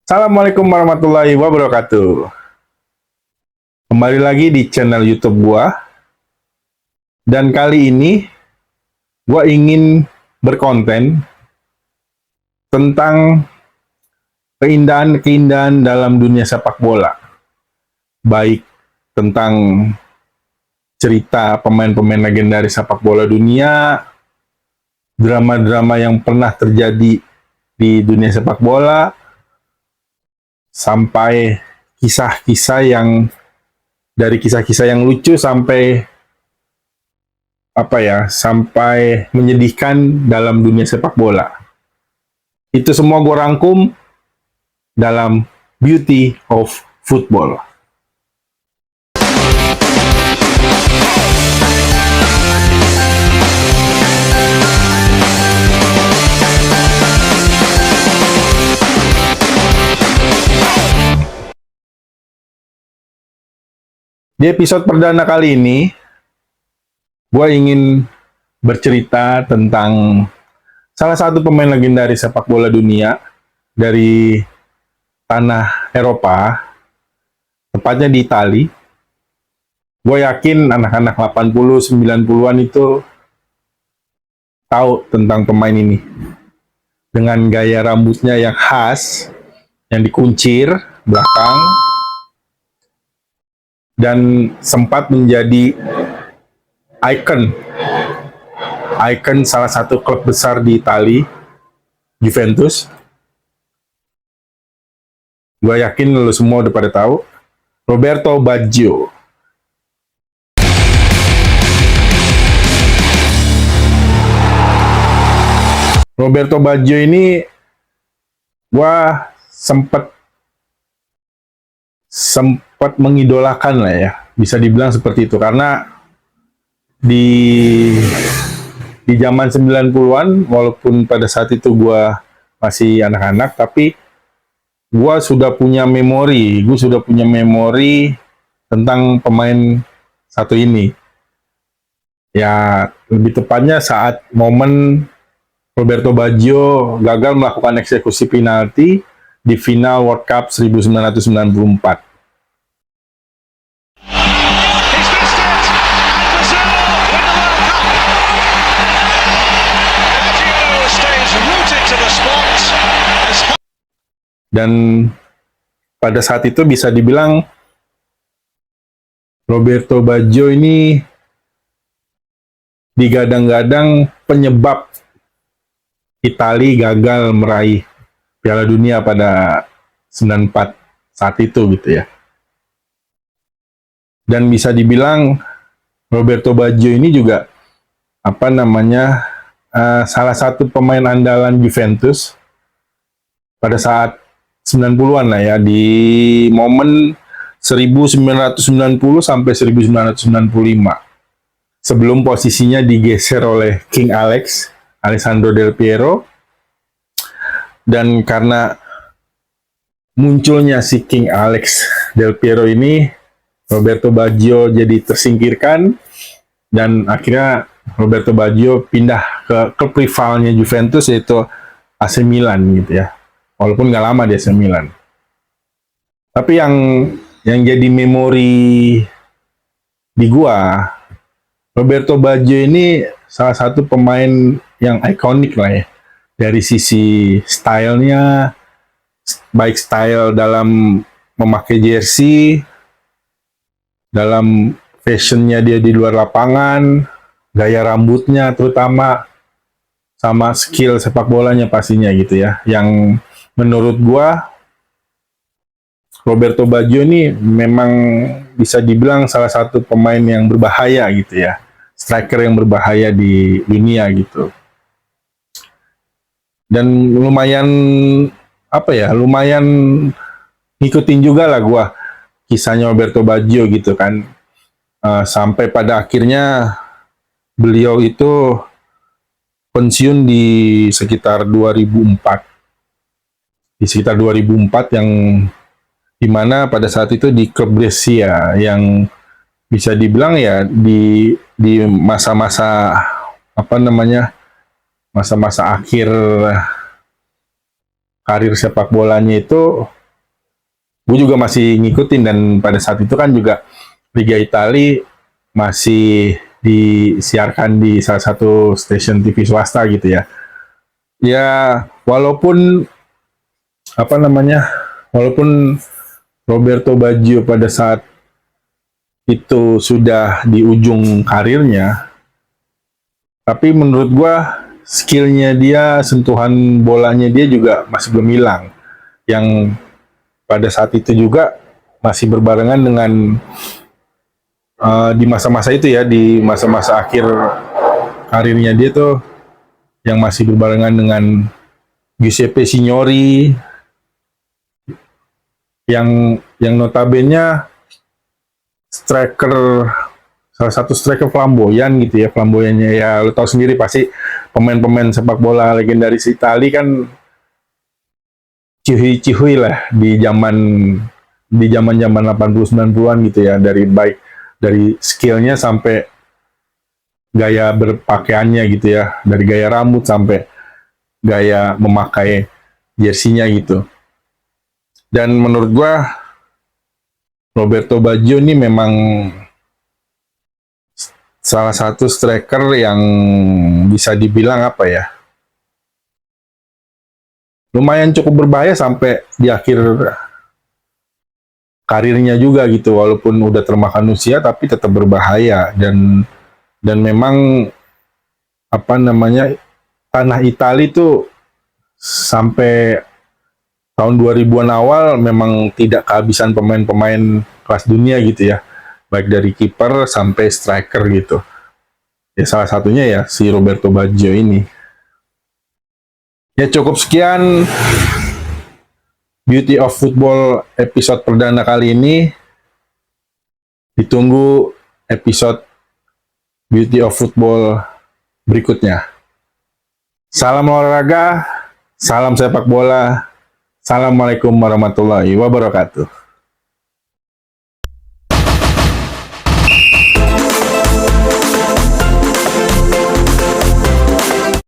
Assalamualaikum warahmatullahi wabarakatuh. Kembali lagi di channel YouTube gua. Dan kali ini gua ingin berkonten tentang keindahan-keindahan dalam dunia sepak bola. Baik tentang cerita pemain-pemain legendaris sepak bola dunia, drama-drama yang pernah terjadi di dunia sepak bola, sampai kisah-kisah dari kisah-kisah yang lucu sampai sampai menyedihkan dalam dunia sepak bola. Itu semua gue rangkum dalam Beauty of Football. Di episode perdana kali ini, gue ingin bercerita tentang salah satu pemain legendaris sepak bola dunia dari tanah Eropa, tepatnya di Itali. Gue yakin anak-anak 80, 90-an itu tahu tentang pemain ini. Dengan gaya rambutnya yang khas, yang dikuncir belakang, dan sempat menjadi ikon salah satu klub besar di Itali, Juventus. Gue yakin lo semua udah pada tahu, Roberto Baggio. Roberto Baggio ini gue sempat mengidolakan lah ya, bisa dibilang seperti itu, karena di zaman 90-an, walaupun pada saat itu gue masih anak-anak, tapi gue sudah punya memori tentang pemain satu ini. Ya, lebih tepatnya saat momen Roberto Baggio gagal melakukan eksekusi penalti di final World Cup 1994. Dan pada saat itu bisa dibilang Roberto Baggio ini digadang-gadang penyebab Italia gagal meraih Piala Dunia pada 94 saat itu gitu ya. Dan bisa dibilang Roberto Baggio ini juga salah satu pemain andalan Juventus pada saat 90-an lah ya, di momen 1990 sampai 1995. Sebelum posisinya digeser oleh King Alessandro Del Piero. Dan karena munculnya si King Alex Del Piero ini, Roberto Baggio jadi tersingkirkan, dan akhirnya Roberto Baggio pindah ke klub rivalnya Juventus, yaitu AC Milan gitu ya. Walaupun nggak lama di AC Milan. Tapi yang jadi memori di gua, Roberto Baggio ini salah satu pemain yang ikonik lah ya. Dari sisi stylenya, baik style dalam memakai jersey, dalam fashionnya dia di luar lapangan, gaya rambutnya terutama, sama skill sepak bolanya pastinya gitu ya. Yang menurut gua Roberto Baggio ini memang bisa dibilang salah satu pemain yang berbahaya gitu ya. Striker yang berbahaya di dunia gitu. Dan lumayan ngikutin juga lah gua kisahnya Roberto Baggio gitu kan. Sampai pada akhirnya beliau itu pensiun di sekitar 2004. Di sekitar 2004, yang dimana pada saat itu di klub Brescia, yang bisa dibilang ya di masa-masa masa-masa akhir karir sepak bolanya itu gue juga masih ngikutin, dan pada saat itu kan juga Liga Italia masih disiarkan di salah satu stasiun TV swasta gitu ya. Ya, walaupun walaupun Roberto Baggio pada saat itu sudah di ujung karirnya, tapi menurut gua skillnya dia, sentuhan bolanya dia juga masih belum hilang. Yang pada saat itu juga masih berbarengan dengan di masa-masa itu ya, di masa-masa akhir karirnya dia tuh, yang masih berbarengan dengan Giuseppe Signori, yang notabene striker, salah satu striker flamboyan gitu ya. Flamboyannya ya lo tahu sendiri pasti, pemain-pemain sepak bola legendaris Italia kan cihui-cihui lah di zaman 80 90-an gitu ya, dari baik dari skillnya sampai gaya berpakaiannya gitu ya, dari gaya rambut sampai gaya memakai jersinya gitu. Dan menurut gua Roberto Baggio ini memang salah satu striker yang bisa dibilang lumayan cukup berbahaya sampai di akhir karirnya juga gitu, walaupun udah termakan usia tapi tetap berbahaya. Dan memang tanah Italia itu sampai tahun 2000-an awal memang tidak kehabisan pemain-pemain kelas dunia gitu ya, baik dari kiper sampai striker gitu ya. Salah satunya ya si Roberto Baggio ini. Ya, cukup sekian Beauty of Football episode perdana kali ini. Ditunggu episode Beauty of Football berikutnya. Salam olahraga, salam sepak bola. Assalamualaikum warahmatullahi wabarakatuh.